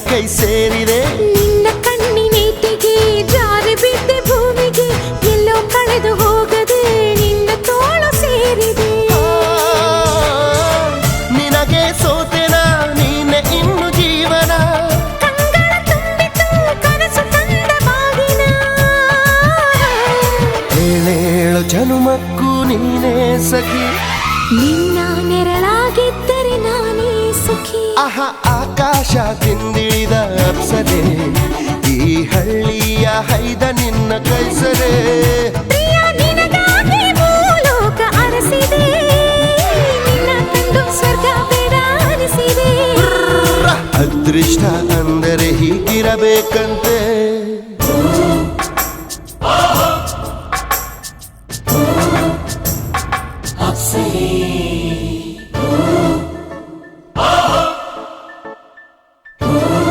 ಕೈ ಸೇರಿದೆ. ನಿನ್ನ ಕಣ್ಣಿನೇಟಿಗೆ ಜಾರಿ ಬಿದ್ದೆ ಭೂಮಿಗೆ, ಎಲ್ಲೋ ಕಳೆದು ಹೋಗದೆ ನಿನ್ನ ತೋಳು ಸೇರಿದೆ. ನಿನಗೆ ಸೋತೆನ ನೀನೆ ಇನ್ನು ಜೀವನ, ಕಂಗಳ ತುಂಬಿತು ಕನಸು ತಂದ ಬಾಗಿನ. ಏಳೇಳು ಜನುಮಕ್ಕೂ ನೀನೇ ಸಖಿ, ನಿನ್ನ ನೆರಳಾಗಿದ್ದರೆ ನಾನೇ ಸುಖಿ. ಆಕಾಶ ತಿಂದಿಳಿದ ಅಪ್ಸರೆ, ಈ ಹಳ್ಳಿಯ ಹೈದ ನಿನ್ನ ಕೈಸರೆ. ಪ್ರಿಯ ನಿನಗಾಗಿ ಭೂಲೋಕ ಅರಸಿದೆ, ನಿನ್ನ ಕಂಡು ಸ್ವರ್ಗ ಬೇಡ ಅನಿಸಿದೆ. ಅದೃಷ್ಟ ಅಂದರೆ ಹೀಗಿರಬೇಕಂತೆ.